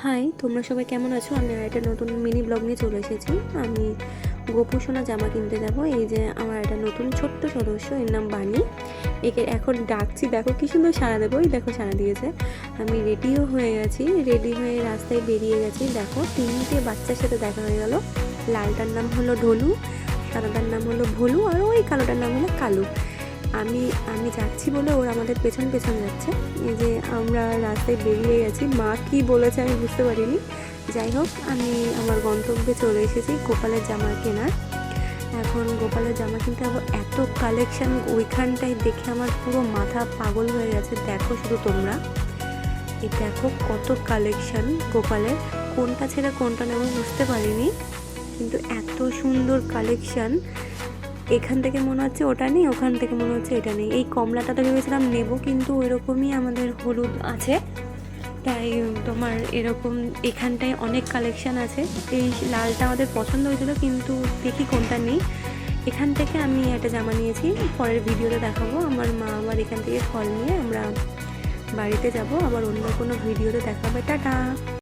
High, তোমরা সবাই কেমন আছো? আমি একটা নতুন মিনি ব্লগ নিয়ে চলে এসেছি। আমি গোপু সোনা জামা কিনতে যাব। এই যে আমার একটা নতুন ছোট্ট সদস্য, এর নাম বানি। একে এখন ডাকছি, দেখো কি সুন্দর সাড়া দেবো। এই দেখো সাড়া দিয়েছে। আমি রেডিও হয়ে গেছি, রেডি হয়ে রাস্তায় বেরিয়ে গেছি। দেখো 3টে বাচ্চার সাথে দেখা হয়ে গেল। লালটার নাম হলো ঢোলু, সাদাটার নাম হলো ভোলু, আর ওই কালোটার নাম হলো কালু। আমি আমি যাচ্ছি বলে ওর আমাদের পেছন পেছন যাচ্ছে। এই যে আমরা রাস্তায় বেরিয়ে গেছি। মা কি বলেছে আমি বুঝতে পারিনি। যাই হোক, আমি আমার গন্তব্যে চলে এসেছি গোপালের জামা কেনার। এখন গোপালের জামা কিনতে যাবো। এত কালেকশান ওইখানটায় দেখে আমার পুরো মাথা পাগল হয়ে গেছে। দেখো শুধু তোমরা, এই দেখো কত কালেকশান গোপালের। কোনটা ছেড়ে কোনটা নেবো বুঝতে পারিনি, কিন্তু এত সুন্দর কালেকশান। এখান থেকে মনে হচ্ছে ওটা নেই, ওখান থেকে মনে হচ্ছে এটা নেই। এই কমলাটা তো ভেবেছিলাম নেবো, কিন্তু এরকমই আমাদের হলুদ আছে, তাই তোমার এরকম এখানটায় অনেক কালেকশান আছে। এই লালটা আমাদের পছন্দ হয়েছিল, কিন্তু দেখি কোনটা নেই। এখান থেকে আমি একটা জামা নিয়েছি, পরের ভিডিওতে দেখাবো। আমার মা আবার এখান থেকে ফল নিয়ে আমরা বাড়িতে যাব, আবার অন্য কোনো ভিডিওতে দেখাবে। টাটা।